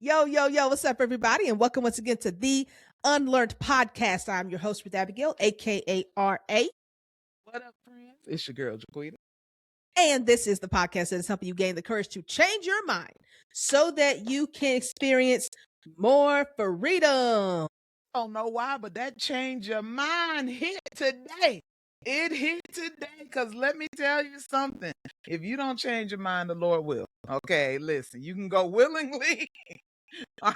Yo, what's up, everybody? And welcome once again to the UnLearnT podcast. I'm your host, with Abigail, aka RA. What up, friends? It's your girl, Jaquita. And this is the podcast that is helping you gain the courage to change your mind so that you can experience more freedom. I don't know why, but that change your mind hit today. It hit today because let me tell you something. If you don't change your mind, the Lord will. Okay, listen, you can go willingly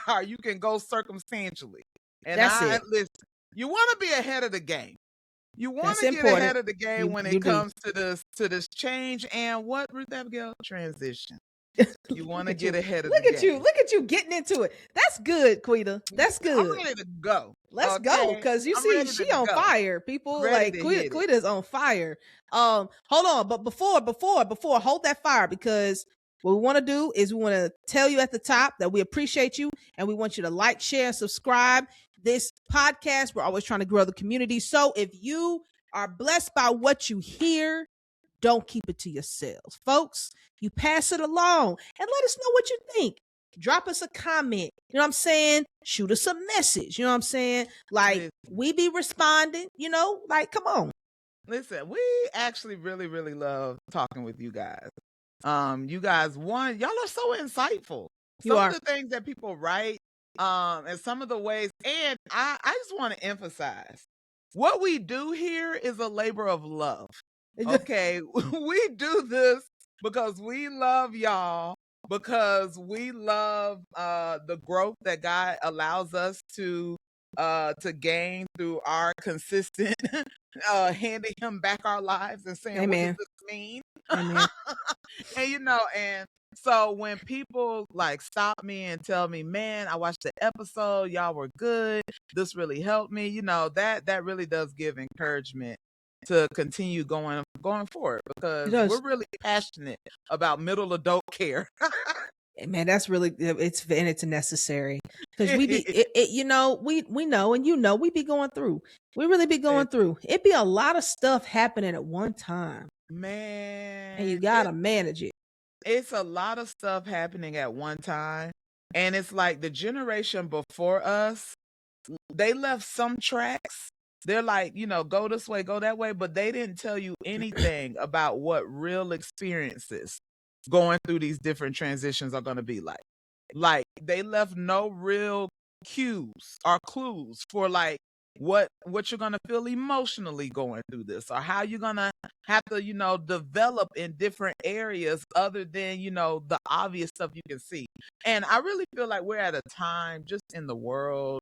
or you can go circumstantially. And That's it. listen, you want to be ahead of the game. You want That's to get important. ahead of the game when You it do. comes to this change and what, Ruth Abigail? Transition. You want to get ahead of the game. Look at you getting into it. That's good, Quita. That's good. I'm ready to go. Let's go, because you see, she on fire. People Ready like Quita's on fire. Hold on, but before, hold that fire, because what we want to do is we want to tell you at the top that we appreciate you, and we want you to like, share, and subscribe this podcast. We're always trying to grow the community. So if you are blessed by what you hear, don't keep it to yourselves, folks. You pass it along and let us know what you think. Drop us a comment. You know what I'm saying? Shoot us a message. You know what I'm saying? Like, we be responding, like, come on. Listen, we actually really, really love talking with you guys. You guys, y'all are so insightful. Some of the things that people write, and some of the ways, and I just want to emphasize, what we do here is a labor of love. Okay, we do this because we love y'all, because we love the growth that God allows us to gain through our consistent handing him back our lives and saying, Amen. what does this mean? Amen. And and so when people like stop me and tell me, man, I watched the episode, y'all were good, this really helped me, that really does give encouragement to continue going forward, because we're really passionate about middle adult care. Man, that's really, it's necessary, because we be we know, and we be going through, we really be going through, it be a lot of stuff happening at one time, man, and you gotta manage it. It's a lot of stuff happening at one time, and it's like the generation before us, they left some tracks. They're like, go this way, go that way, but they didn't tell you anything about what real experiences going through these different transitions are going to be like. Like, they left no real cues or clues for like what you're going to feel emotionally going through this, or how you're going to have to, develop in different areas other than, the obvious stuff you can see. And I really feel like we're at a time just in the world,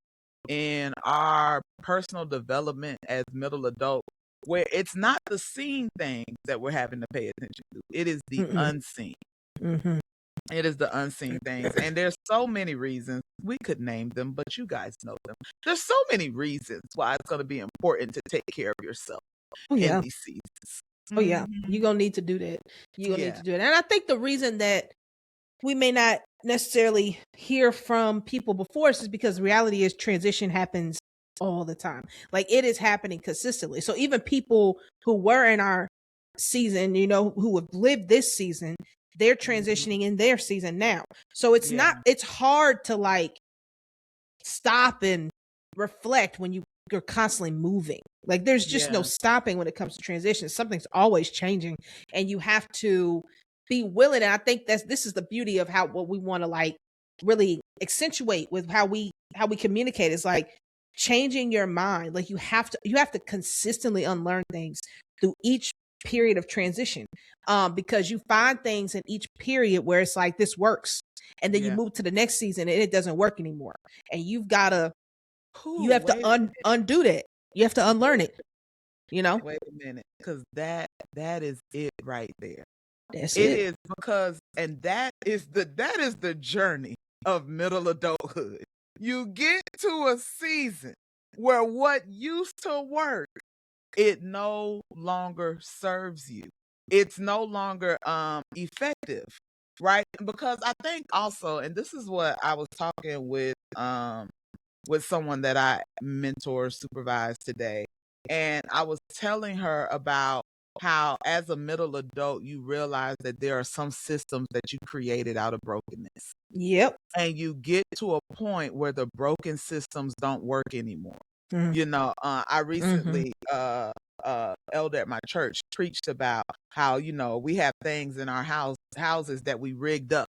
in our personal development as middle adult, where it's not the seen things that we're having to pay attention to. It is the unseen. Mm-hmm. It is the unseen things. And there's so many reasons. We could name them, but you guys know them. There's so many reasons why it's going to be important to take care of yourself in these seasons. Oh, yeah. You're going to need to do that. You're going to need to do it. And I think the reason that we may not necessarily hear from people before us is because the reality is transition happens all the time. Like, it is happening consistently. So even people who were in our season, who have lived this season, they're transitioning in their season now. So it's it's hard to like stop and reflect when you're constantly moving. Like, there's just no stopping when it comes to transition. Something's always changing, and you have to be willing. And I think this is the beauty of what we want to like really accentuate with how we communicate, is like changing your mind. Like, you have to consistently unlearn things through each period of transition, because you find things in each period where it's like, this works, and then you move to the next season and it doesn't work anymore, and you've got to undo that. You have to unlearn it. Wait a minute, because that is it right there. That's it is, because, and that is the journey of middle adulthood. You get to a season where what used to work, it no longer serves you. It's no longer effective, right? Because I think also, and this is what I was talking with someone that I mentor, supervise today, and I was telling her about how as a middle adult, you realize that there are some systems that you created out of brokenness. Yep. And you get to a point where the broken systems don't work anymore. Mm-hmm. You know, I recently, elder at my church preached about how, you know, we have things in our houses that we rigged up,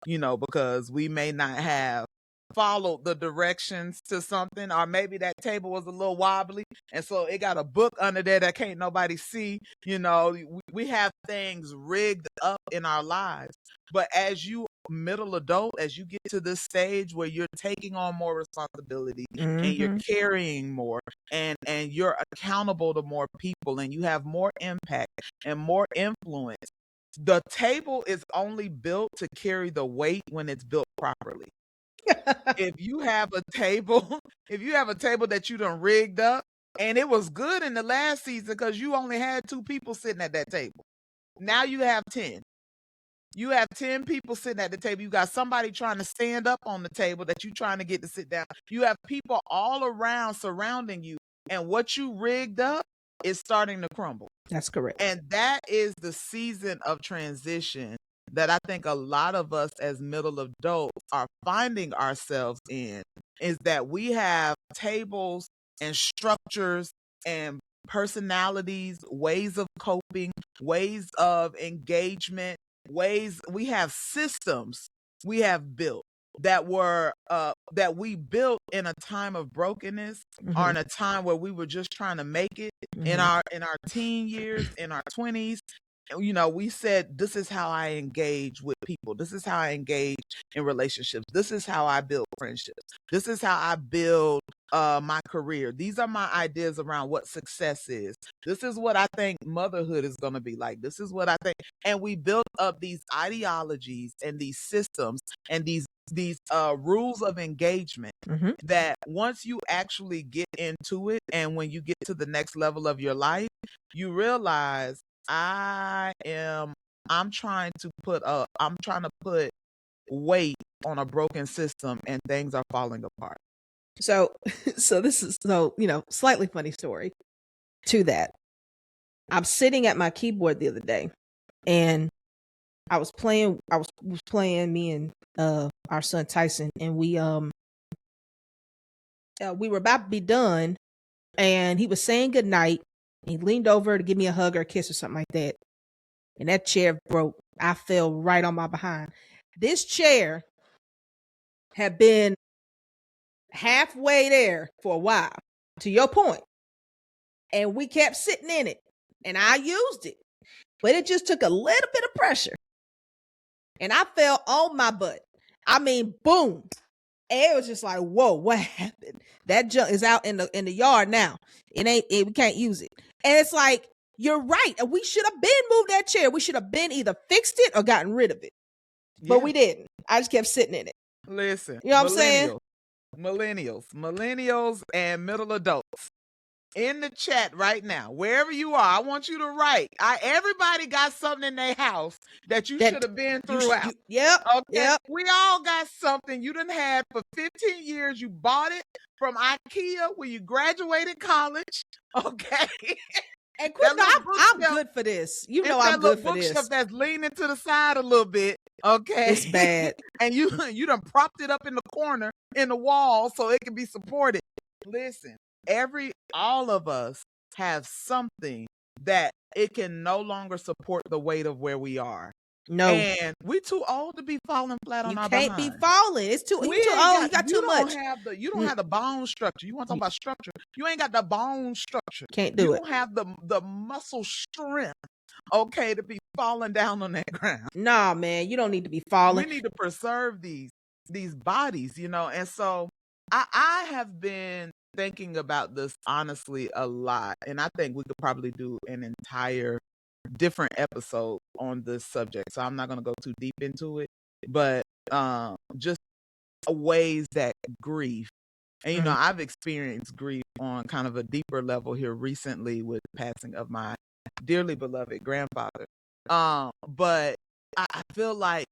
you know, because we may not have followed the directions to something, or maybe that table was a little wobbly, and so it got a book under there that can't nobody see. You know, we have things rigged up in our lives. But as you middle adult, as you get to this stage where you're taking on more responsibility and you're carrying more, and you're accountable to more people, and you have more impact and more influence, the table is only built to carry the weight when it's built properly. If you have a table, if you have a table that you done rigged up, and it was good in the last season because you only had 2 people sitting at that table. Now you have 10. You have 10 people sitting at the table. You got somebody trying to stand up on the table that you're trying to get to sit down. You have people all around surrounding you, and what you rigged up is starting to crumble. That's correct. And that is the season of transition that I think a lot of us as middle adults are finding ourselves in, is that we have tables and structures and personalities, ways of coping, ways of engagement, we have systems we have built that we built in a time of brokenness, or in a time where we were just trying to make it in our teen years, in our 20s. You know, we said, this is how I engage with people. This is how I engage in relationships. This is how I build friendships. This is how I build my career. These are my ideas around what success is. This is what I think motherhood is going to be like. This is what I think. And we built up these ideologies and these systems and these rules of engagement that once you actually get into it, and when you get to the next level of your life, you realize I'm trying to put weight on a broken system, and things are falling apart. So this is, slightly funny story to that. I'm sitting at my keyboard the other day, and I was playing me and our son Tyson, and we were about to be done, and he was saying goodnight. He leaned over to give me a hug or a kiss or something like that, and that chair broke. I fell right on my behind. This chair had been halfway there for a while, to your point, and we kept sitting in it, and I used it, but it just took a little bit of pressure, and I fell on my butt. I mean, boom. And it was just like, whoa, what happened? That junk is out in the yard now. We can't use it. And it's like, you're right. And we should have been moved that chair. We should have been either fixed it or gotten rid of it. But we didn't. I just kept sitting in it. Listen, you know what I'm saying? Millennials and middle adults, in the chat right now, wherever you are, I want you to write. Everybody got something in their house that you should have been throughout. Yep. Okay. Yep. We all got something you done had for 15 years. You bought it from IKEA when you graduated college. Okay. And I'm good for this. You know, I'm good for this. Bookshelf that's leaning to the side a little bit. Okay. It's bad. And you done propped it up in the corner in the wall so it can be supported. Listen, all of us have something that it can no longer support the weight of where we are. No. And we too old to be falling flat on our behind. You can't be falling. It's too old. You got too much. You don't have the bone structure. You want to talk about structure? You ain't got the bone structure. Can't do it. You don't have the muscle strength, okay, to be falling down on that ground. Nah, man, you don't need to be falling. We need to preserve these bodies, you know. And so I have been thinking about this honestly a lot, and I think we could probably do an entire different episode on this subject, so I'm not going to go too deep into it, but just ways that grief, and you know, I've experienced grief on kind of a deeper level here recently with the passing of my dearly beloved grandfather, but I feel like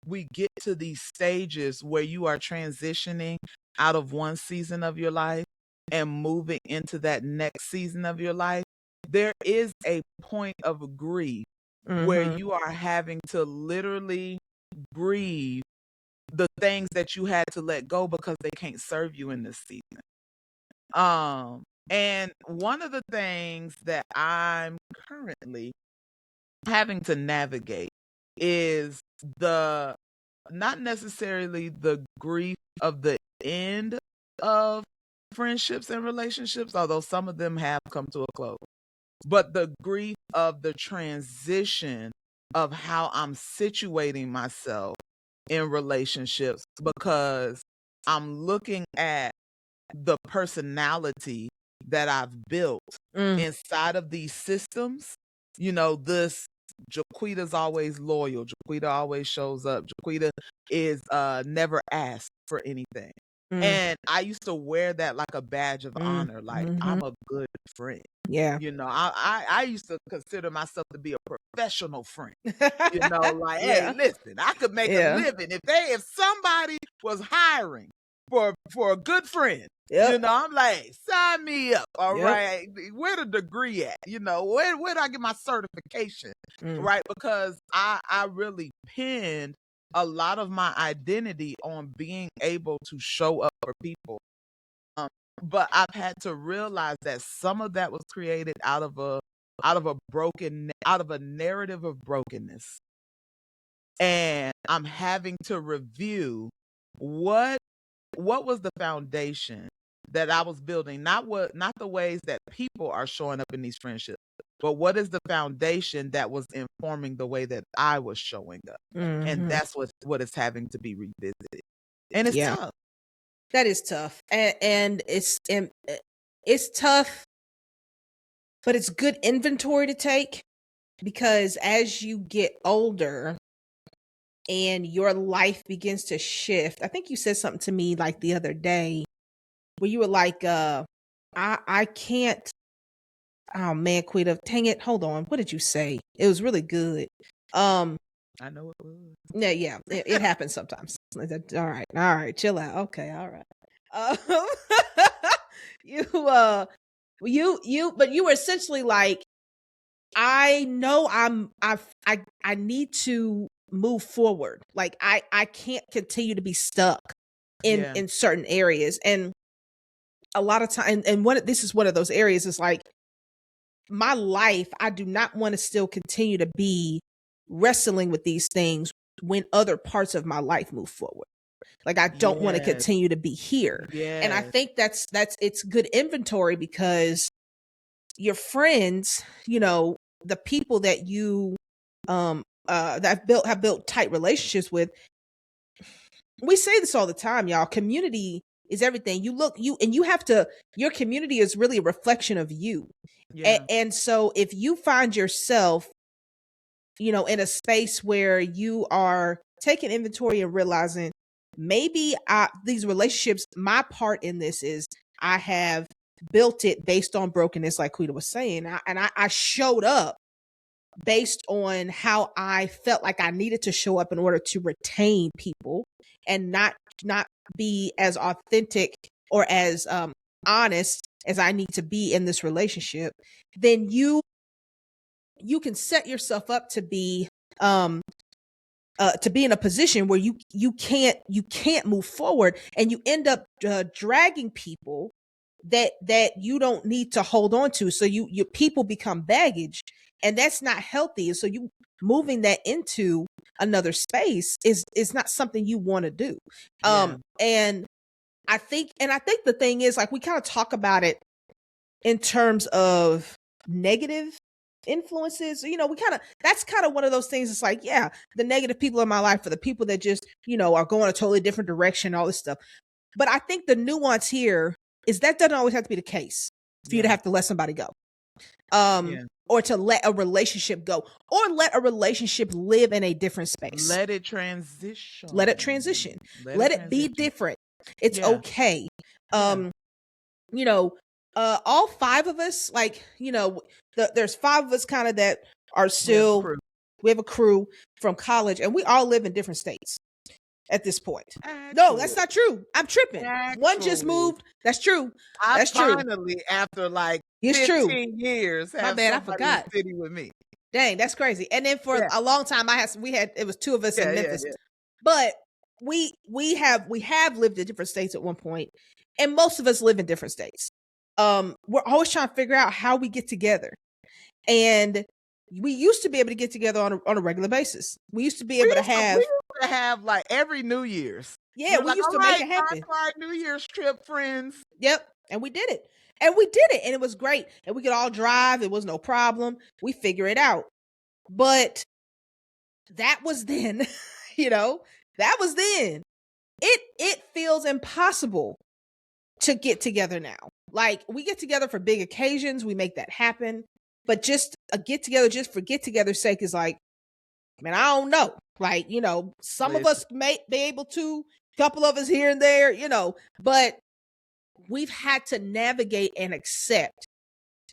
we get to these stages where you are transitioning out of one season of your life and moving into that next season of your life. there is a point of grief where you are having to literally grieve the things that you had to let go because they can't serve you in this season. And one of the things that I'm currently having to navigate is not necessarily the grief of the end of friendships and relationships, although some of them have come to a close, but the grief of the transition of how I'm situating myself in relationships, because I'm looking at the personality that I've built inside of these systems. This Jaquita's always loyal. Jaquita always shows up. Jaquita is never asked for anything. And I used to wear that like a badge of honor, like I'm a good friend. Yeah. I used to consider myself to be a professional friend. Like, hey, listen, I could make a living if somebody was hiring for a good friend. I'm like, sign me up. All right. Where the degree at? Where do I get my certification? Right. Because I really pinned a lot of my identity on being able to show up for people. But I've had to realize that some of that was created out of a narrative of brokenness. And I'm having to review what was the foundation that I was building, not the ways that people are showing up in these friendships, but what is the foundation that was informing the way that I was showing up. And that's what is having to be revisited. And it's tough. That is tough. And it's tough, but it's good inventory to take, because as you get older and your life begins to shift, I think you said something to me like the other day where you were like, I can't, oh man, Quita, dang it, hold on. What did you say? It was really good. I know it was. Yeah, it happens sometimes. All right, chill out. Okay, all right. But you were essentially like, I know I need to move forward. Like I can't continue to be stuck in certain areas. And a lot of time, and this is one of those areas, is like my life, I do not want to still continue to be wrestling with these things when other parts of my life move forward. Like I don't want to continue to be here. And I think that's it's good inventory, because your friends, the people that you that have built tight relationships with, we say this all the time, y'all. Community is everything. Your community is really a reflection of you. And so if you find yourself, in a space where you are taking inventory and realizing, maybe these relationships, my part in this is I have built it based on brokenness, like Quita was saying. I showed up based on how I felt like I needed to show up in order to retain people and not be as authentic or as honest as I need to be in this relationship. Then you can set yourself up to be in a position where you can't move forward, and you end up dragging people that you don't need to hold on to. So your people become baggage, and that's not healthy. So you moving that into another space is not something you want to do. And I think the thing is, like, we kind of talk about it in terms of negative influences. That's kind of one of those things. It's like, yeah, the negative people in my life are the people that just, are going a totally different direction, all this stuff. But I think the nuance here is that doesn't always have to be the case for you to have to let somebody go. Or to let a relationship go, or let a relationship live in a different space. Let it transition. Let it be different. It's okay. All five of us, like, there's five of us kind of that are still, we have a crew from college, and we all live in different states. at this point. No, that's Actually. not true. I'm tripping. One just moved. That's true. I That's true. finally, after like It's true. 15 years, My have bad, I somebody in the forgot. city with me. Dang, that's crazy. And then for a long time, it was two of us in Memphis, but we have lived in different states at one point, and most of us live in different states. We're always trying to figure out how we get together, and we used to be able to get together on a regular basis. We used to be able to have like every New Year's. Yeah, we used to make it happen. Our New Year's trip, friends. Yep, and we did it. And we did it, and it was great. And we could all drive. It was no problem. We figure it out. But that was then, that was then. It feels impossible to get together now. Like, we get together for big occasions. We make that happen. But just a get together just for get together's sake is like, man, I don't know. Like, some of us may be able to, a couple of us here and there, but we've had to navigate and accept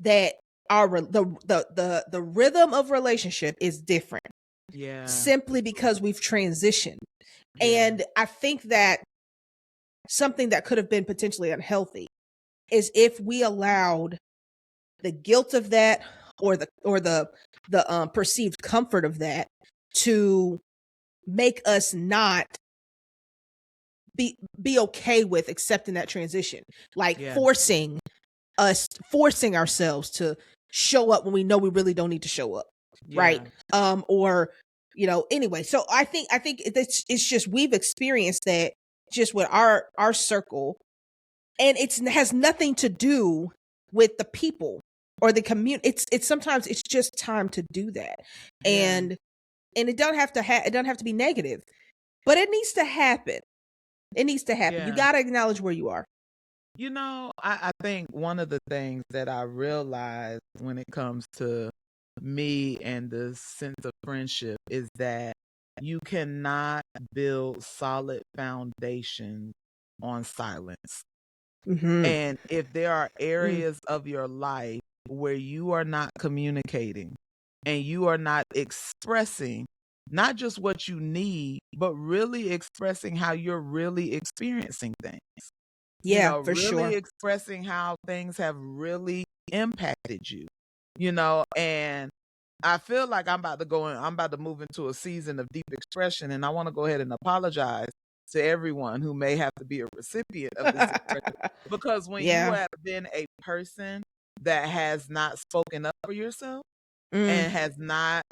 that the rhythm of relationship is different. Yeah. Simply because we've transitioned. Yeah. And I think that something that could have been potentially unhealthy is if we allowed the guilt of that or the perceived comfort of that to make us not be okay with accepting that transition, like forcing ourselves to show up when we know we really don't need to show up, right? Or anyway. So I think it's just we've experienced that just with our circle, and it has nothing to do with the people or the community. It's sometimes it's just time to do that, and it doesn't have to be negative, but it needs to happen. It needs to happen. You got to acknowledge where you are. I think one of the things that I realized when it comes to me and the sense of friendship is that you cannot build solid foundations on silence. Mm-hmm. And if there are areas of your life where you are not communicating and you are not expressing not just what you need, but really expressing how you're really experiencing things. Yeah, for really sure. Expressing how things have really impacted you, and I feel like I'm about to move into a season of deep expression, and I want to go ahead and apologize to everyone who may have to be a recipient of this expression. Because when you have been a person that has not spoken up for yourself and has not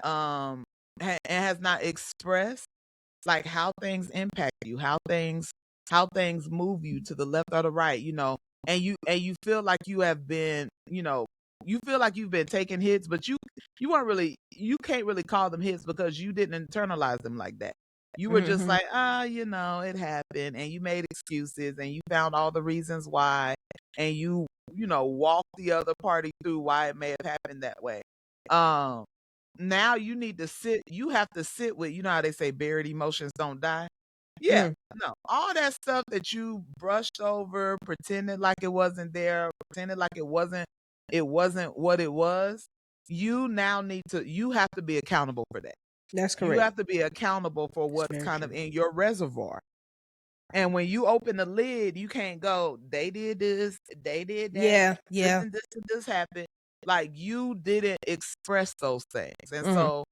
expressed like how things impact you, how things move you to the left or the right, and you feel like you have been, you feel like you've been taking hits, but you can't really call them hits because you didn't internalize them like that. You were just like, it happened, and you made excuses and you found all the reasons why, and you walked the other party through why it may have happened that way. Now you have to sit with, how they say buried emotions don't die. Yeah, no, all that stuff that you brushed over, pretended like it wasn't there, pretended like it wasn't what it was. You have to be accountable for that. That's correct. You have to be accountable for what's kind of in your reservoir. And when you open the lid, you can't go, they did this, they did that. Yeah. This happened. Like, you didn't express those things. And so,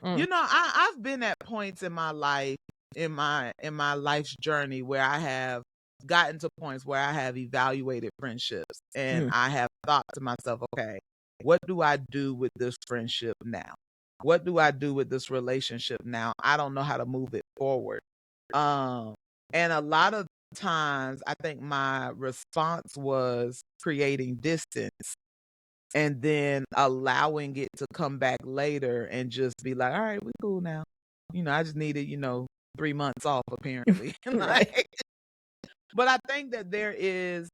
I've been at points in my life, in my life's journey, where I have gotten to points where I have evaluated friendships and I have thought to myself, okay, what do I do with this friendship now? What do I do with this relationship now? I don't know how to move it forward. And a lot of times I think my response was creating distance and then allowing it to come back later and just be like, all right, we cool now. I just needed, 3 months off apparently. Right. But I think that there is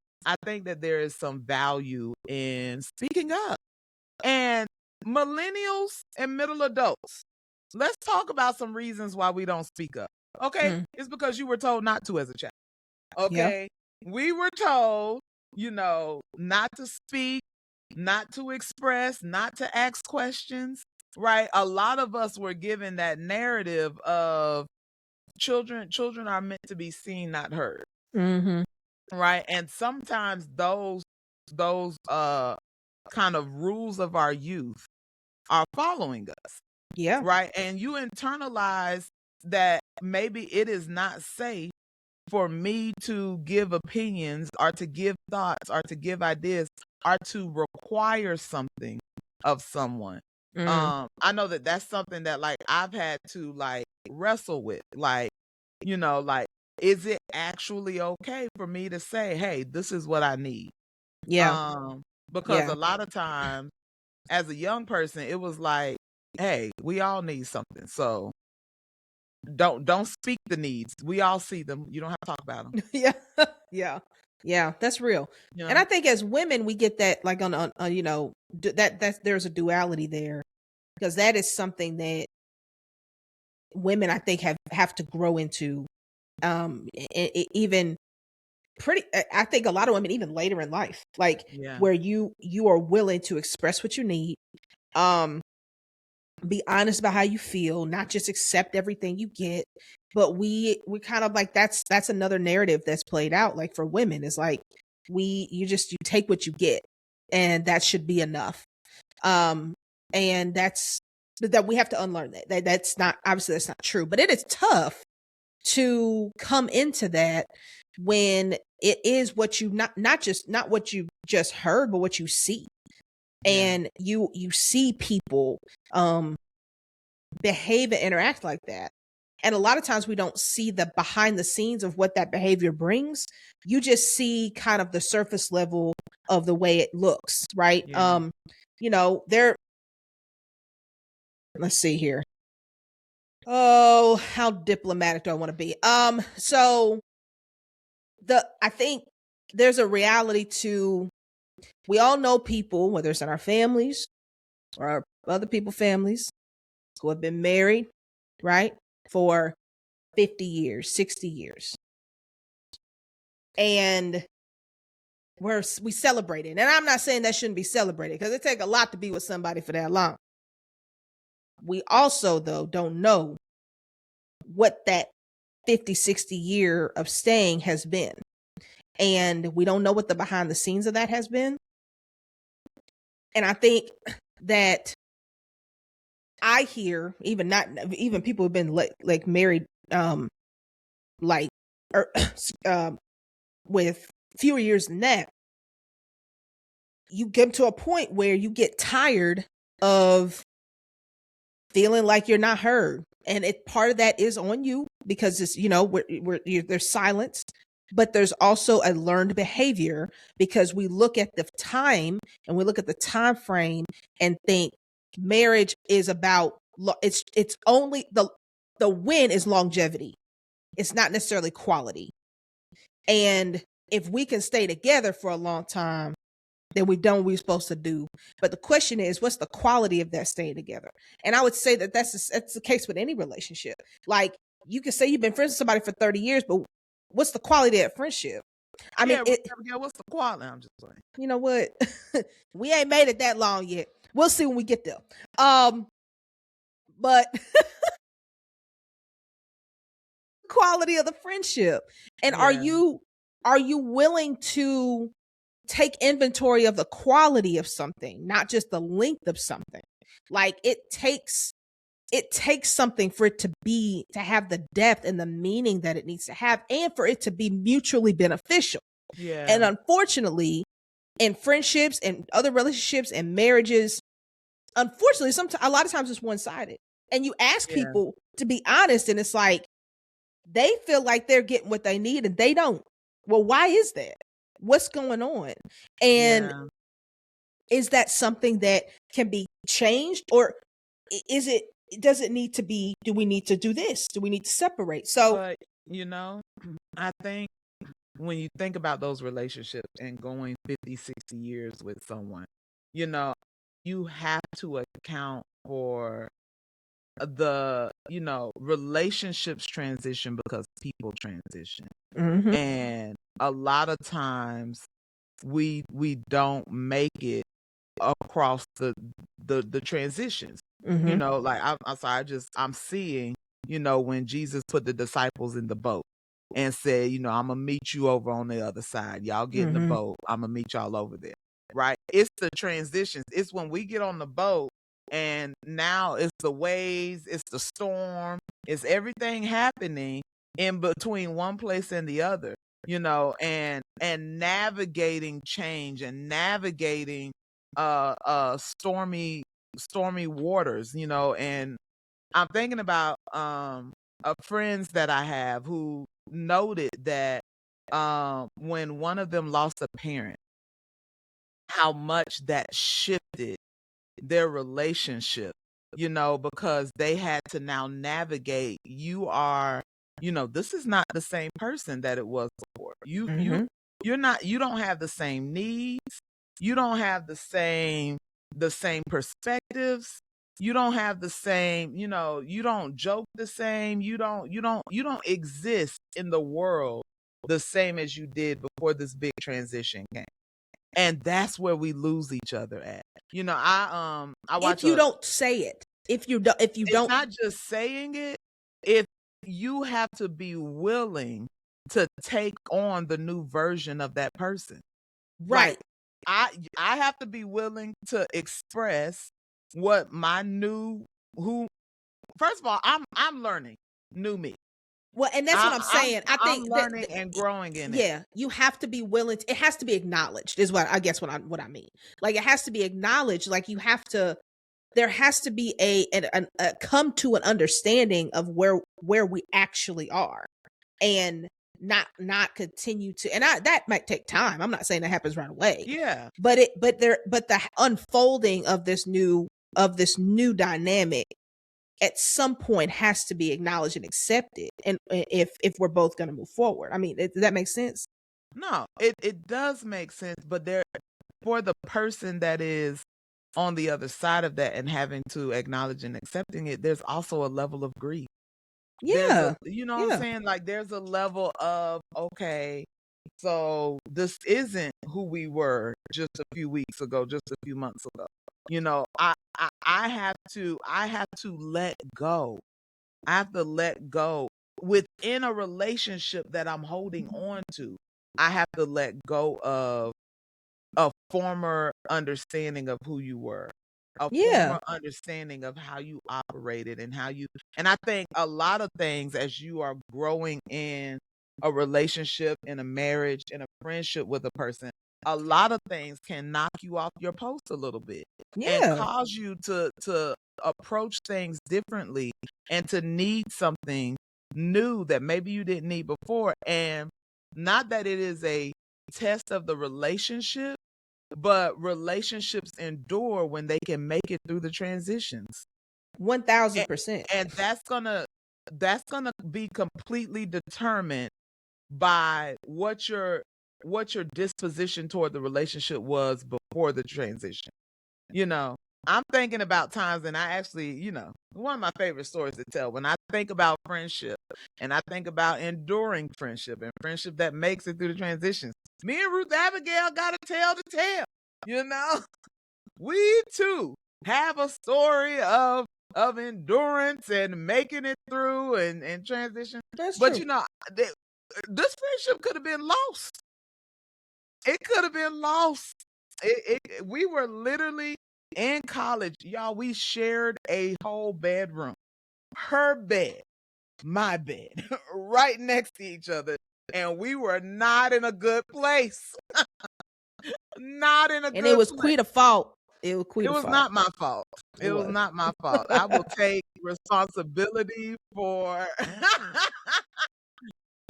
some value in speaking up. And millennials and middle adults, let's talk about some reasons why we don't speak up. Okay? It's because you were told not to as a child. Okay? We were told, not to speak, not to express, not to ask questions, right? A lot of us were given that narrative of children are meant to be seen, not heard. Mm-hmm. Right. And sometimes those kind of rules of our youth are following us. Yeah. Right. And you internalize that maybe it is not safe for me to give opinions or to give thoughts or to give ideas or to require something of someone. Mm. I know that that's something that like I've had to like wrestle with, like, like, is it actually okay for me to say, hey, this is what I need? Yeah. Because Yeah. a lot of times as a young person, it was like, hey, we all need something. So don't speak the needs. We all see them. You don't have to talk about them. Yeah. Yeah. Yeah. That's real. You And know? I think as women, we get that like on that's there's a duality there, because that is something that women I think have to grow into. Even pretty, I think a lot of women even later in life, like Yeah. where you are willing to express what you need, um, be honest about how you feel, not just accept everything you get. But we kind of like that's another narrative that's played out like for women. It's like you take what you get, and that should be enough. Um, and that we have to unlearn that's not, obviously that's not true, but it is tough to come into that when it is what you not what you just heard, but what you see. Yeah. And you see people behave and interact like that, and a lot of times we don't see the behind the scenes of what that behavior brings. You just see kind of the surface level of the way it looks, right? Yeah. There, let's see here. Oh, how diplomatic do I want to be? So I think there's a reality to, we all know people, whether it's in our families or our other people's families, who have been married, right, for 50 years, 60 years. And we celebrate it. And I'm not saying that shouldn't be celebrated, because it takes a lot to be with somebody for that long. We also, though, don't know what that 50, 60 year of staying has been. And we don't know what the behind the scenes of that has been. And I think that I hear even people who've been like married, like, or, with fewer years than that, you get to a point where you get tired of feeling like you're not heard. And part of that is on you, because it's, there's silence, but there's also a learned behavior, because we look at the time and we look at the time frame and think marriage is about, it's only the win is longevity. It's not necessarily quality. And if we can stay together for a long time, then we've done what we're supposed to do. But the question is, what's the quality of that staying together? And I would say that that's the case with any relationship. Like, you can say you've been friends with somebody for 30 years, but what's the quality of that friendship? I mean, What's the quality? I'm just saying. you know what? We ain't made it that long yet. We'll see when we get there. But quality of the friendship. And Yeah. are you willing to take inventory of the quality of something, not just the length of something? Like, it takes something for it to have the depth and the meaning that it needs to have, and for it to be mutually beneficial. Yeah. And unfortunately, in friendships and other relationships and marriages, unfortunately, a lot of times it's one-sided. And you ask people to be honest, and it's like they feel like they're getting what they need and they don't. Well, why is that? What's going on? And is that something that can be changed, or does it need to be, do we need to do this? Do we need to separate? So, But, I think when you think about those relationships and going 50, 60 years with someone, you have to account for the, relationships transition, because people transition. mm-hmm. And a lot of times we don't make it across the transitions. Mm-hmm. Like I'm sorry, I'm seeing when Jesus put the disciples in the boat and said, I'm going to meet you over on the other side. Y'all get in the boat. I'm going to meet y'all over there. Right? It's the transitions. It's when we get on the boat and now it's the waves, it's the storm, it's everything happening in between one place and the other, and navigating change and navigating stormy waters, and I'm thinking about friends that I have who noted that when one of them lost a parent, how much that shifted their relationship, because they had to now navigate. This is not the same person that it was before. You don't have the same needs. You don't have the same perspectives. You don't have the same, you don't joke the same. You don't exist in the world the same as you did before this big transition came. And that's where we lose each other at. I watch. If you don't say it, if you don't, it's not just saying it. If you have to be willing to take on the new version of that person, right? Like, I have to be willing to express what my first of all, I'm learning new me. Well, and that's what I'm saying. I think I'm learning and growing in it. Yeah, you have to be willing. It has to be acknowledged. Is what I guess what I mean. Like it has to be acknowledged. Like you have to. There has to be a come to an understanding of where we actually are, and not continue to. And that might take time. I'm not saying that happens right away. Yeah. But the unfolding of this new dynamic at some point has to be acknowledged and accepted, and if we're both going to move forward. I mean, does that make sense? No, it does make sense, but for the person that is on the other side of that and having to acknowledge and accepting it, there's also a level of grief. Yeah. What I'm saying? Like there's a level of, okay, so this isn't who we were just a few weeks ago, just a few months ago. I have to let go. I have to let go within a relationship that I'm holding on to. I have to let go of a former understanding of who you were, a former understanding of how you operated and and I think a lot of things as you are growing in a relationship, in a marriage, in a friendship with a person, a lot of things can knock you off your post a little bit and cause you to approach things differently and to need something new that maybe you didn't need before. And not that it is a test of the relationship, but relationships endure when they can make it through the transitions. 1000%. And that's gonna be completely determined by what your disposition toward the relationship was before the transition. I'm thinking about times, and I actually, one of my favorite stories to tell when I think about friendship and I think about enduring friendship and friendship that makes it through the transitions. Me and Ruth Abigail got a tale to tell. We too have a story of endurance and making it through and transition. That's but true. This friendship could have been lost. It could have been lost. We were literally in college, y'all. We shared a whole bedroom, her bed, my bed, right next to each other, and we were not in a good place. Not in a good place. And it was Quita's fault. It was not my fault. It was not my fault. I will take responsibility for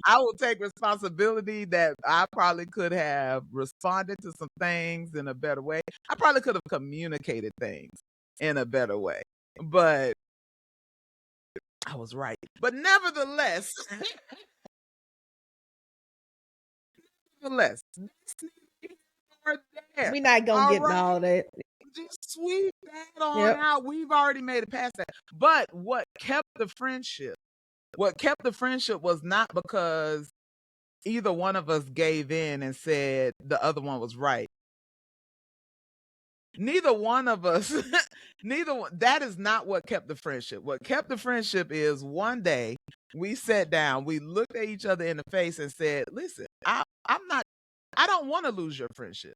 I will take responsibility that I probably could have responded to some things in a better way. I probably could have communicated things in a better way. But I was right. But nevertheless, we're not gonna get all that. Just sweep that on out. We've already made it past that. But what kept the friendship was not because either one of us gave in and said the other one was right. neither one of us, that is not what kept the friendship. What kept the friendship is one day we sat down, we looked at each other in the face and said, listen, I don't want to lose your friendship.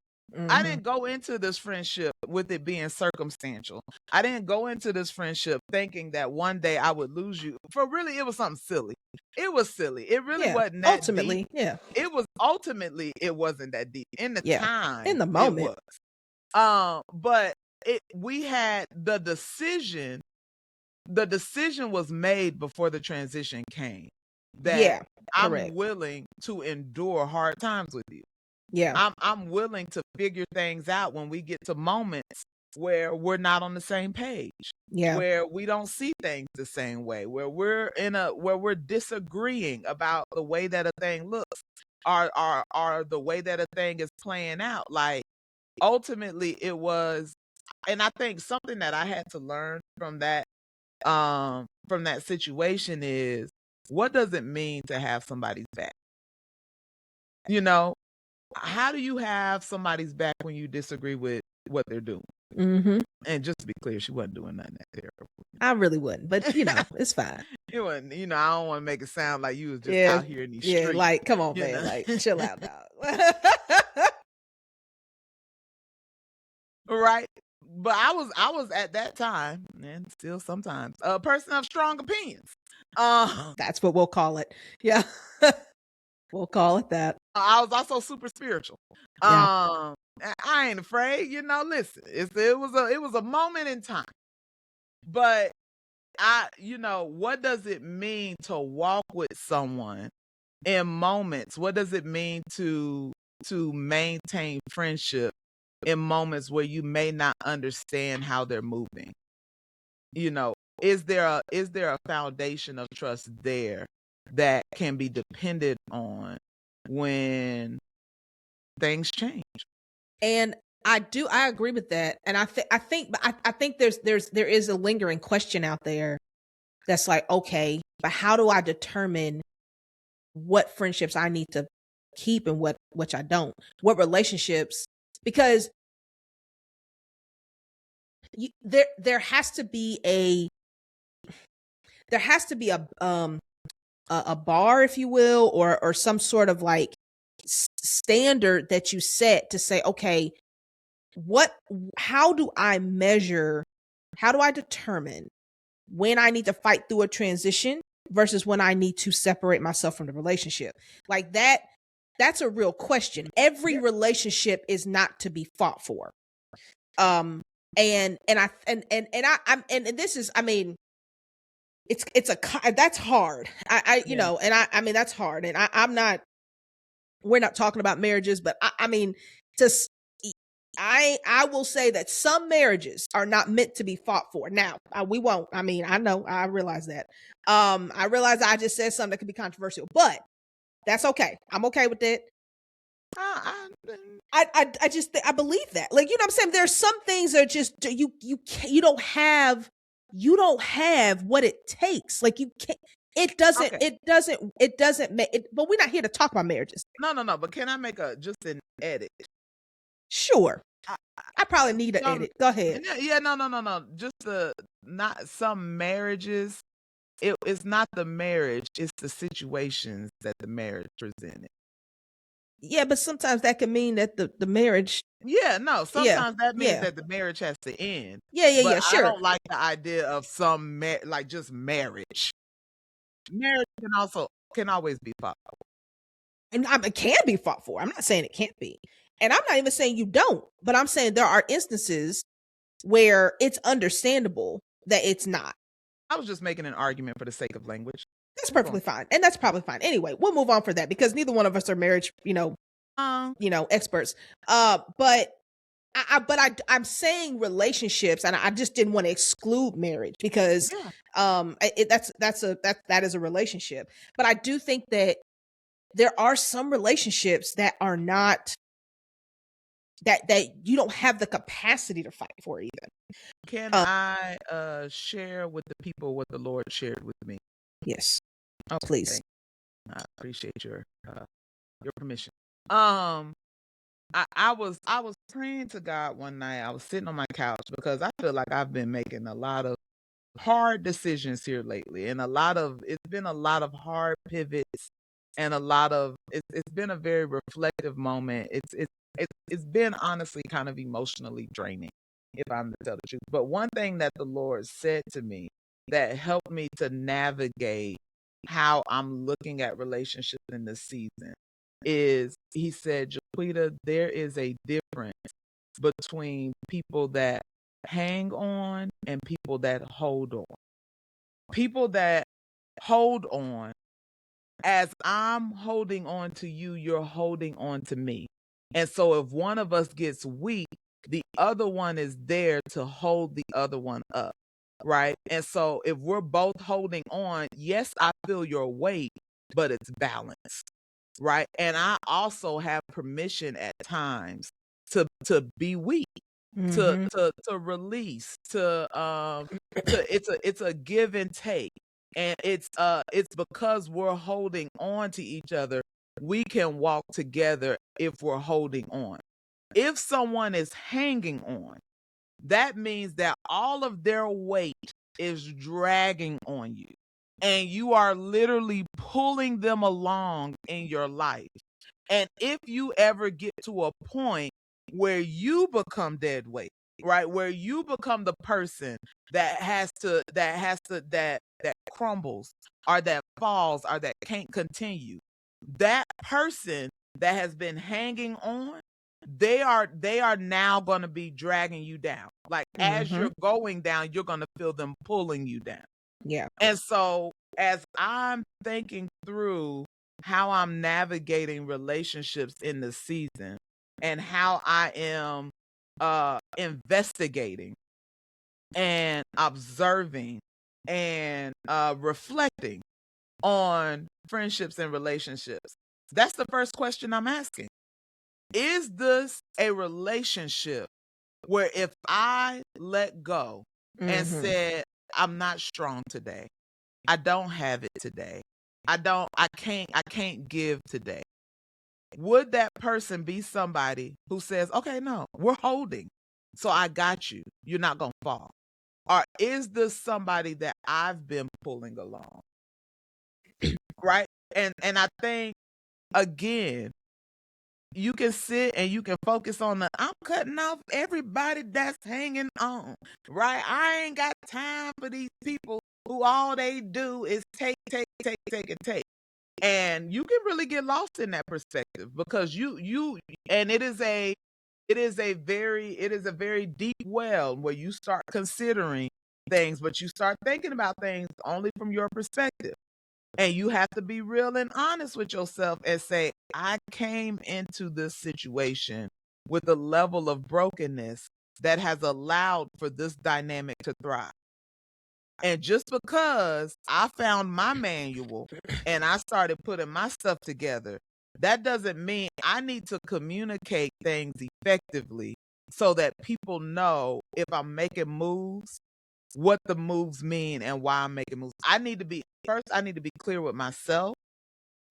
I didn't go into this friendship with it being circumstantial. I didn't go into this friendship thinking that one day I would lose you. For really, it was something silly. It was silly. It really wasn't that ultimately, deep. yeah. It was ultimately, it wasn't that deep. In the time, in the moment, it was. But we had the decision. The decision was made before the transition came. That I'm willing to endure hard times with you. Yeah. I'm willing to figure things out when we get to moments where we're not on the same page. Yeah. Where we don't see things the same way, where we're disagreeing about the way that a thing looks, or the way that a thing is playing out. Like, ultimately it was, and I think something that I had to learn from that situation is, what does it mean to have somebody's back? You know, how do you have somebody's back when you disagree with what they're doing? And just to be clear, she wasn't doing nothing that terrible. I really wouldn't, but it's fine. It wasn't, I don't want to make it sound like you was just out here in these streets. Yeah, like, come on, man, like, chill out, dog. Right. But I was at that time, and still sometimes, a person of strong opinions. That's what we'll call it. Yeah. We'll call it that. I was also super spiritual. Yeah. I ain't afraid, listen, it was a moment in time. But what does it mean to walk with someone in moments? What does it mean to maintain friendship in moments where you may not understand how they're moving? Is there a foundation of trust there that can be depended on when things change? And I agree with that. And I think there is a lingering question out there that's like, okay, but how do I determine what friendships I need to keep and which I don't? What relationships? Because there has to be a bar, if you will, or some sort of like standard that you set to say, okay, how do I determine when I need to fight through a transition versus when I need to separate myself from the relationship? Like that's a real question. Every relationship is not to be fought for. And this is, I mean, that's hard. That's hard. And we're not talking about marriages, but I will say that some marriages are not meant to be fought for. Now, we won't. I mean, I realize that. I realize I just said something that could be controversial, but that's okay. I'm okay with that. I believe that. Like, you know what I'm saying? There's some things that just you don't have what it takes. Like, you can't. It doesn't make it. But we're not here to talk about marriages. No. But can I make just an edit? Sure. I probably need an edit. Go ahead. Yeah, no. Just not some marriages. It's not the marriage, it's the situations that the marriage presented. Yeah, but sometimes that can mean that the marriage. Yeah, no. Sometimes that means that the marriage has to end. Yeah, sure. I don't like the idea of some like just marriage. Marriage can always be fought for. And it can be fought for. I'm not saying it can't be. And I'm not even saying you don't, but I'm saying there are instances where it's understandable that it's not. I was just making an argument for the sake of language. That's perfectly fine. And that's probably fine. Anyway, we'll move on for that because neither one of us are marriage, experts. But I'm saying relationships, and I just didn't want to exclude marriage because that is a relationship. But I do think that there are some relationships that are not that you don't have the capacity to fight for either. Can I share with the people what the Lord shared with me? Yes. Okay. Please. I appreciate your permission. I was praying to God one night. I was sitting on my couch because I feel like I've been making a lot of hard decisions here lately, and it's been a lot of hard pivots, and it's been a very reflective moment. It's been honestly kind of emotionally draining, if I'm to tell the truth. But one thing that the Lord said to me that helped me to navigate how I'm looking at relationships in this season is He said, Jaquita, there is a difference between people that hang on and people that hold on. People that hold on, as I'm holding on to you, you're holding on to me. And so if one of us gets weak, the other one is there to hold the other one up. Right. And so if we're both holding on, yes, I feel your weight, but it's balanced. Right. And I also have permission at times to be weak, to release, it's a give and take. And it's because we're holding on to each other, we can walk together if we're holding on. If someone is hanging on, that means that all of their weight is dragging on you, and you are literally pulling them along in your life. And if you ever get to a point where you become dead weight, right, where you become the person that crumbles, or that falls, or that can't continue, that person that has been hanging on, they are now going to be dragging you down. Like, as you're going down, you're going to feel them pulling you down. Yeah. And so as I'm thinking through how I'm navigating relationships in the season, and how I am investigating and observing and reflecting on friendships and relationships, that's the first question I'm asking. Is this a relationship where if I let go and said, I'm not strong today, I don't have it today, I can't give today, would that person be somebody who says, okay, no, we're holding, so I got you, you're not gonna fall? Or is this somebody that I've been pulling along? Right? And I think, again, you can sit and you can focus on I'm cutting off everybody that's hanging on, right? I ain't got time for these people who all they do is take, and take. And you can really get lost in that perspective, because and it is a very deep well where you start considering things, but you start thinking about things only from your perspective. And you have to be real and honest with yourself and say, I came into this situation with a level of brokenness that has allowed for this dynamic to thrive. And just because I found my manual and I started putting my stuff together, that doesn't mean I need to communicate things effectively so that people know, if I'm making moves, what the moves mean and why I'm making moves. I need to be clear with myself,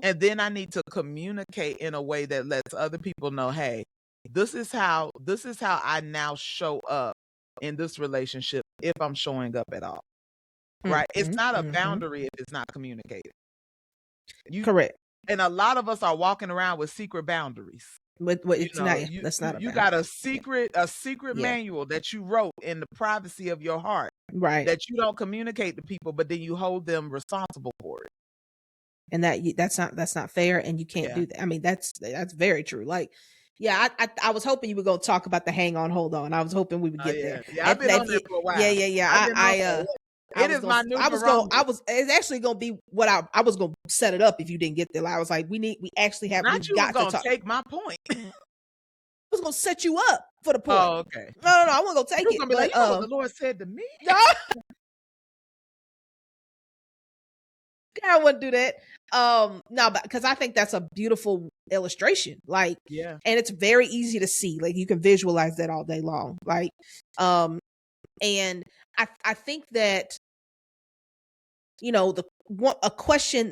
and then I need to communicate in a way that lets other people know, hey, this is how I now show up in this relationship, if I'm showing up at all. Right? It's not a boundary if it's not communicated. Correct. And a lot of us are walking around with secret boundaries. It's not. That's not. You got a secret manual that you wrote in the privacy of your heart, right? That you don't communicate to people, but then you hold them responsible for it. And that's not fair, and you can't do that. I mean, that's very true. Like, yeah, I was hoping you were going to talk about the hang on, hold on. I was hoping we would get there. Yeah, I've been on there for a while. Yeah. It's actually going to be what I was going to set it up if you didn't get there. I was like, we actually have. Not you got to take my point. I was going to set you up for the point. Oh, okay. No, I wasn't going to take it. Gonna be like, you know what the Lord said to me. No. I wouldn't do that. No, because I think that's a beautiful illustration. Like, yeah, and it's very easy to see. Like, you can visualize that all day long. Like, and I think that, a question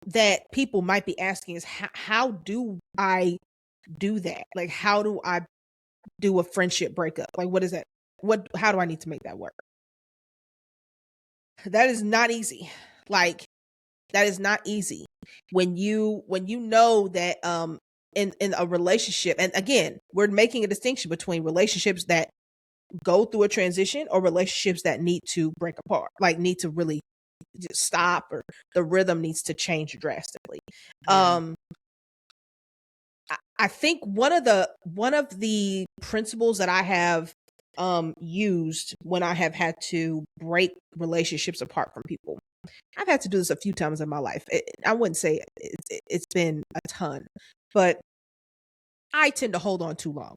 that people might be asking is how do I do that? Like, how do I do a friendship breakup? Like, what is that? How do I need to make that work? That is not easy. Like, that is not easy when you know that in a relationship, and again, we're making a distinction between relationships that go through a transition or relationships that need to break apart, like need to really just stop, or the rhythm needs to change drastically. Yeah. I think one of the principles that I have used when I have had to break relationships apart from people. I've had to do this a few times in my life. I wouldn't say it's been a ton, but I tend to hold on too long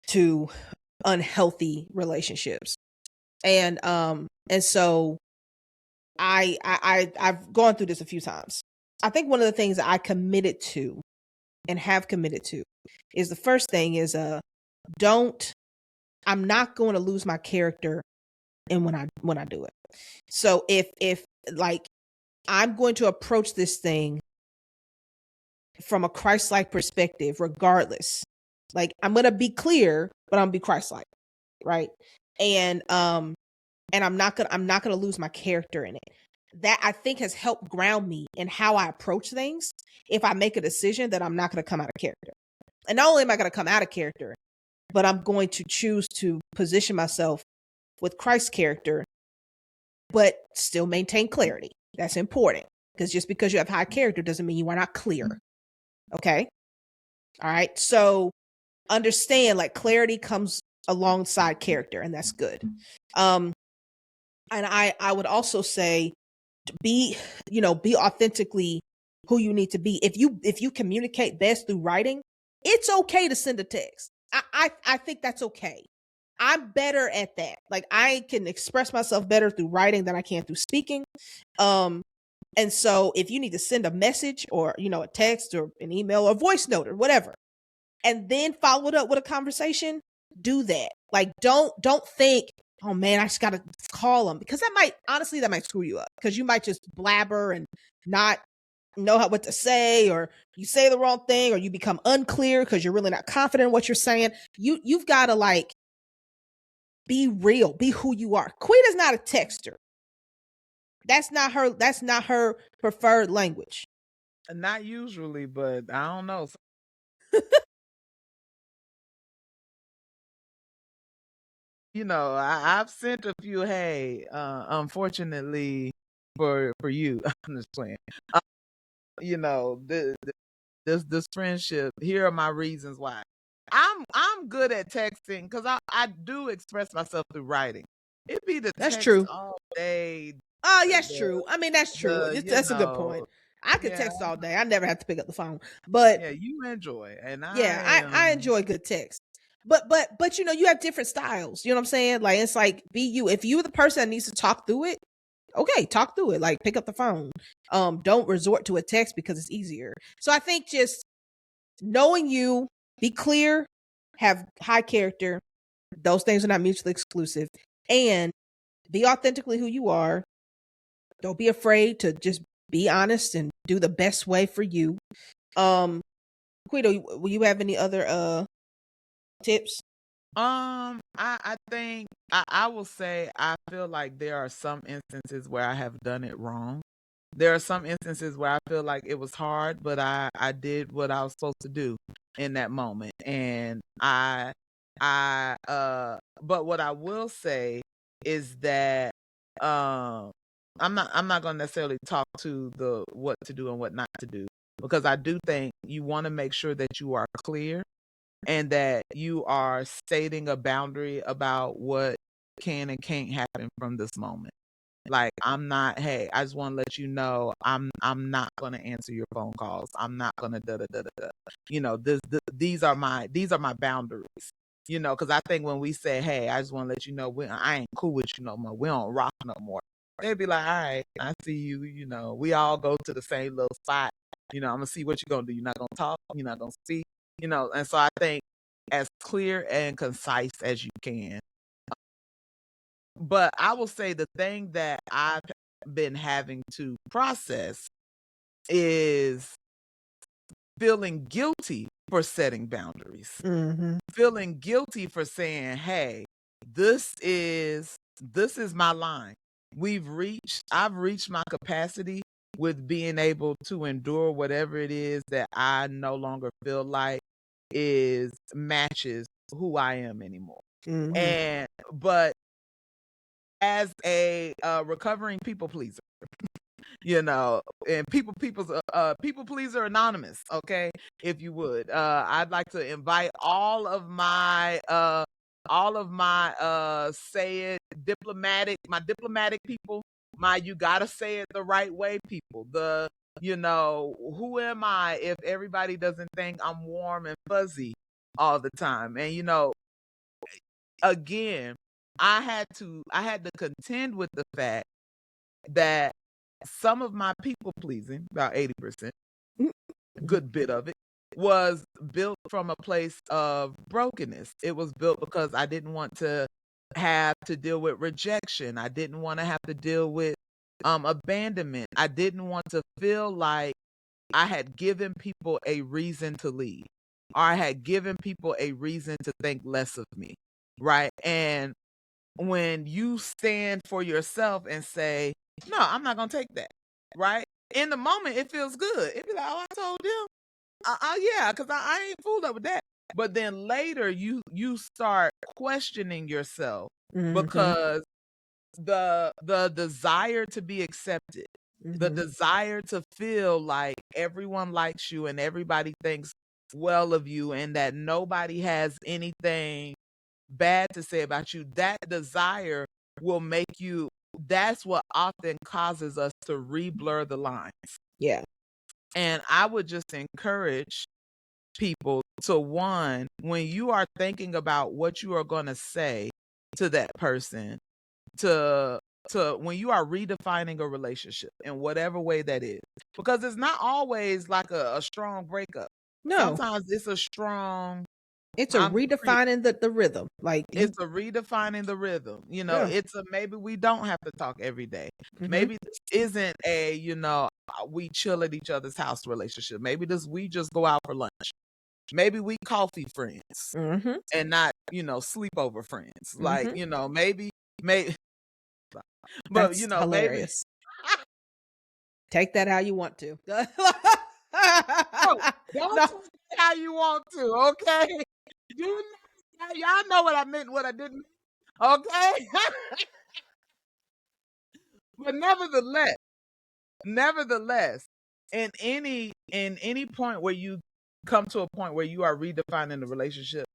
to unhealthy relationships. And so I've gone through this a few times. I think one of the things that I committed to and have committed to is, the first thing is I'm not going to lose my character and when I do it. So if like, I'm going to approach this thing from a Christ-like perspective regardless. Like, I'm going to be clear, but I'm going to be Christ-like, right? And I'm not going to lose my character in it. That, I think, has helped ground me in how I approach things. If I make a decision that I'm not going to come out of character. And not only am I going to come out of character, but I'm going to choose to position myself with Christ's character, but still maintain clarity. That's important, because just because you have high character doesn't mean you are not clear. Okay. All right. So understand, like, clarity comes alongside character, and that's good. And I would also say, to be authentically who you need to be. If you communicate best through writing, it's okay to send a text. I think that's okay. I'm better at that. Like, I can express myself better through writing than I can through speaking. And so if you need to send a message, or, a text or an email or voice note or whatever, and then follow it up with a conversation, do that. Like, don't think, oh man, I just got to call them, because that might screw you up, because you might just blabber and not know what to say, or you say the wrong thing, or you become unclear because you're really not confident in what you're saying. You've got to, like, be real, be who you are. Queen is not a texter. That's not her preferred language. Not usually, but I don't know. I've sent a few. Hey, unfortunately for you, I'm just playing. You know, this friendship. Here are my reasons why. I'm good at texting because I do express myself through writing. It'd be the That's text true. all day. Oh, that's The true. I mean, that's true. the That's a good point. I could yeah, text all day. I never have to pick up the phone. But yeah, you enjoy, and yeah, I I am. enjoy good text. But you have different styles. You know what I'm saying? Like, it's like, be you. If you're the person that needs to talk through it, okay, talk through it. Like, pick up the phone. Don't resort to a text because it's easier. So I think just knowing you, be clear, have high character. Those things are not mutually exclusive. And be authentically who you are. Don't be afraid to just be honest and do the best way for you. Guido, will you have any other tips? I think I will say I feel like there are some instances where I have done it wrong. There are some instances where I feel like it was hard, but I did what I was supposed to do in that moment. And but what I will say is that um I'm not gonna necessarily talk to the what to do and what not to do, because I do think you want to make sure that you are clear and that you are stating a boundary about what can and can't happen from this moment. Like, I'm not, hey, I just want to let you know I'm not going to answer your phone calls. I'm not going to da da da da da. These are my boundaries. Cuz I think when we say, "Hey, I just want to let you know I ain't cool with you no more. We don't rock no more." They'd be like, "All right, I see you, we all go to the same little spot. I'm going to see what you're going to do. You're not going to talk, you're not going to speak." And so I think as clear and concise as you can. But I will say the thing that I've been having to process is feeling guilty for setting boundaries, feeling guilty for saying, hey, this is my line. I've reached my capacity with being able to endure whatever it is that I no longer feel like is matches who I am anymore. But as a recovering people pleaser, and people pleaser anonymous, okay, if you would, I'd like to invite all of my say it my diplomatic people, my you gotta say it the right way people, who am I if everybody doesn't think I'm warm and fuzzy all the time? And again, I had to contend with the fact that some of my people pleasing, about 80%, good bit of it, was built from a place of brokenness. It was built because I didn't want to have to deal with rejection. I didn't want to have to deal with abandonment. I didn't want to feel like I had given people a reason to leave, or I had given people a reason to think less of me, right? And when you stand for yourself and say, no, I'm not going to take that, right? In the moment, it feels good. It be like, oh, I told them. Yeah, because I ain't fooled up with that. But then later, you start questioning yourself because the desire to be accepted, the desire to feel like everyone likes you and everybody thinks well of you and that nobody has anything bad to say about you, that desire will make you, that's what often causes us to re-blur the lines. Yeah. And I would just encourage people to, one, when you are thinking about what you are going to say to that person, to when you are redefining a relationship in whatever way that is, because it's not always like a strong breakup. No. Sometimes it's a strong, it's a redefining the rhythm. Like it's a redefining the rhythm. Yeah. It's a, maybe we don't have to talk every day. Maybe this isn't a, we chill at each other's house relationship. Maybe we just go out for lunch. Maybe we coffee friends and not, sleepover friends. Like, maybe, but That's hilarious. Maybe take that how you want to. No, don't take it how you want to, okay? Y'all know what I meant, what I didn't, okay? But nevertheless, in any point where you come to a point where you are redefining the relationship,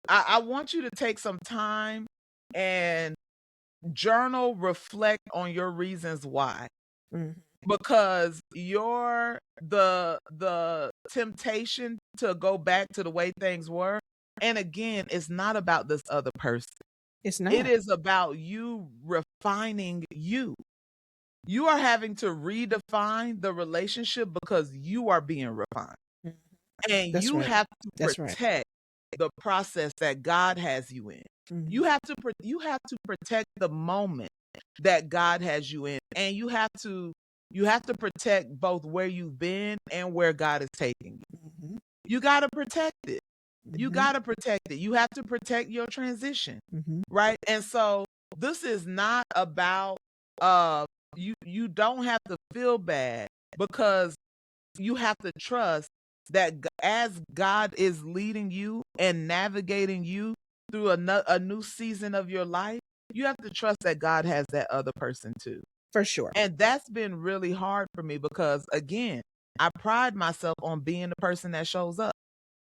I want you to take some time and journal, reflect on your reasons why. Because the temptation to go back to the way things were, and again, it's not about this other person. It's not. It is about you refining you. You are having to redefine the relationship because you are being refined. And That's you right. have to That's protect the process that God has you in. You have to protect the moment that God has you in, and you have to protect both where you've been and where God is taking you. You got to protect it. You got to protect it. You have to protect your transition, right? And so this is not about you don't have to feel bad, because you have to trust that as God is leading you and navigating you through a new season of your life, you have to trust that God has that other person too. For sure. And that's been really hard for me because, again, I pride myself on being the person that shows up,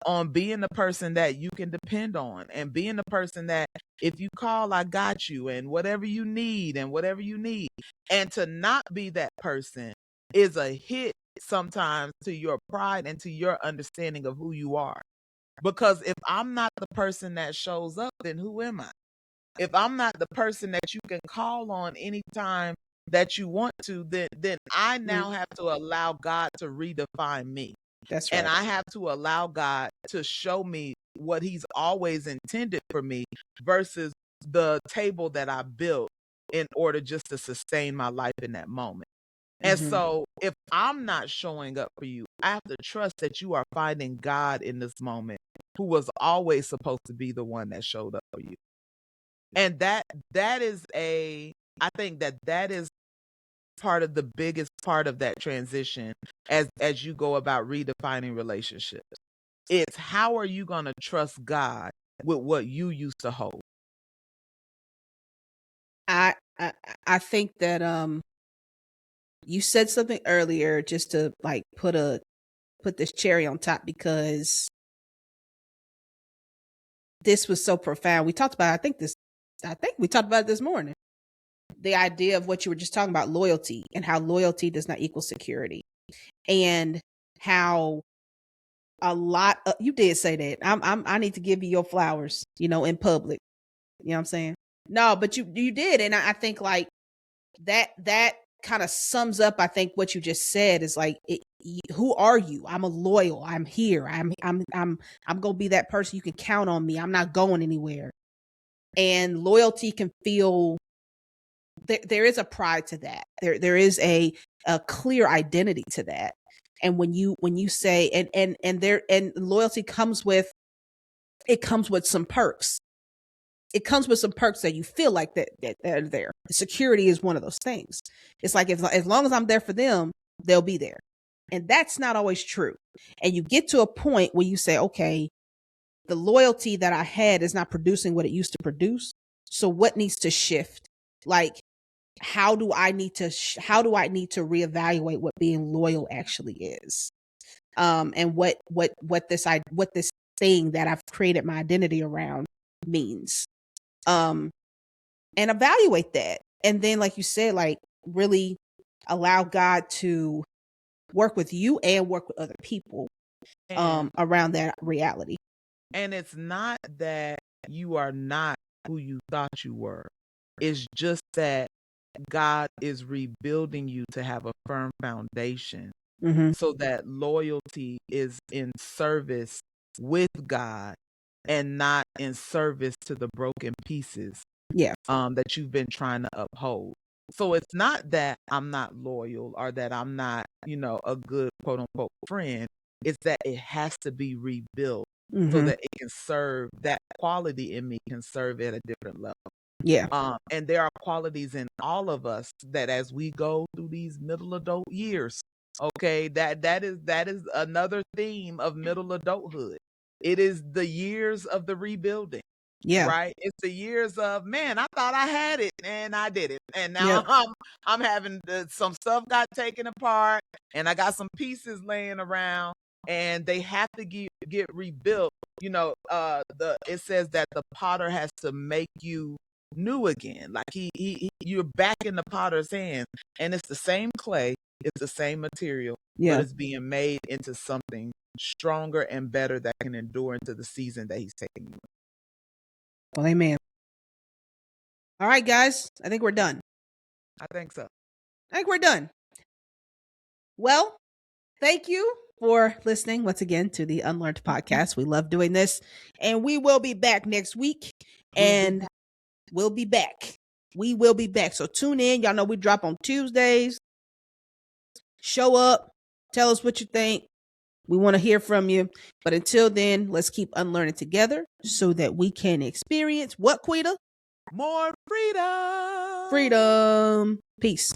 on being the person that you can depend on, and being the person that if you call, I got you, and whatever you need. And to not be that person is a hit sometimes to your pride and to your understanding of who you are. Because if I'm not the person that shows up, then who am I? If I'm not the person that you can call on anytime that you want to, then I now have to allow God to redefine me. That's right. And I have to allow God to show me what he's always intended for me versus the table that I built in order just to sustain my life in that moment. And so if I'm not showing up for you, I have to trust that you are finding God in this moment, who was always supposed to be the one that showed up for you. And that is I think that is part of the biggest part of that transition as you go about redefining relationships. It's how are you going to trust God with what you used to hold? I think that you said something earlier just to like put this cherry on top, because this was so profound. We talked about, I think we talked about it this morning. The idea of what you were just talking about, loyalty, and how loyalty does not equal security. And how a lot of, you did say that. I need to give you your flowers, in public. You know what I'm saying? No, but you did. And I think like that kind of sums up, I think, what you just said is like, who are you? I'm a loyal. I'm here. I'm gonna be that person. You can count on me. I'm not going anywhere. And loyalty can feel, there is a pride to that. There is a clear identity to that. And when you say, and loyalty comes with some perks. It comes with some perks that you feel like that are there. Security is one of those things. It's like, as long as I'm there for them, they'll be there. And that's not always true. And you get to a point where you say, okay, the loyalty that I had is not producing what it used to produce. So what needs to shift? Like, how do I need to reevaluate what being loyal actually is? And what this thing that I've created my identity around means. And evaluate that. And then, like you said, like really allow God to work with you and work with other people around that reality. And it's not that you are not who you thought you were. It's just that God is rebuilding you to have a firm foundation, so that loyalty is in service with God and not in service to the broken pieces that you've been trying to uphold. So it's not that I'm not loyal or that I'm not, a good quote unquote friend. It's that it has to be rebuilt so that it can serve, that quality in me can serve at a different level. Yeah. And there are qualities in all of us that as we go through these middle adult years, okay, that is another theme of middle adulthood. It is the years of the rebuilding. Yeah. Right. It's the years of, man, I thought I had it and I didn't. And now I'm having some stuff got taken apart and I got some pieces laying around and they have to get rebuilt. It says that the potter has to make you new again. Like you're back in the potter's hands, and it's the same clay, it's the same material, but it's being made into something stronger and better that can endure into the season that he's taking you. Well, amen. All right, guys, I think we're done. I think so. I think we're done. Well, thank you for listening once again to the UnLearnT podcast. We love doing this, and we will be back next week. We'll be back. We will be back. So tune in. Y'all know we drop on Tuesdays. Show up. Tell us what you think. We want to hear from you. But until then, let's keep unlearning together so that we can experience what, Quita? More freedom. Freedom. Peace.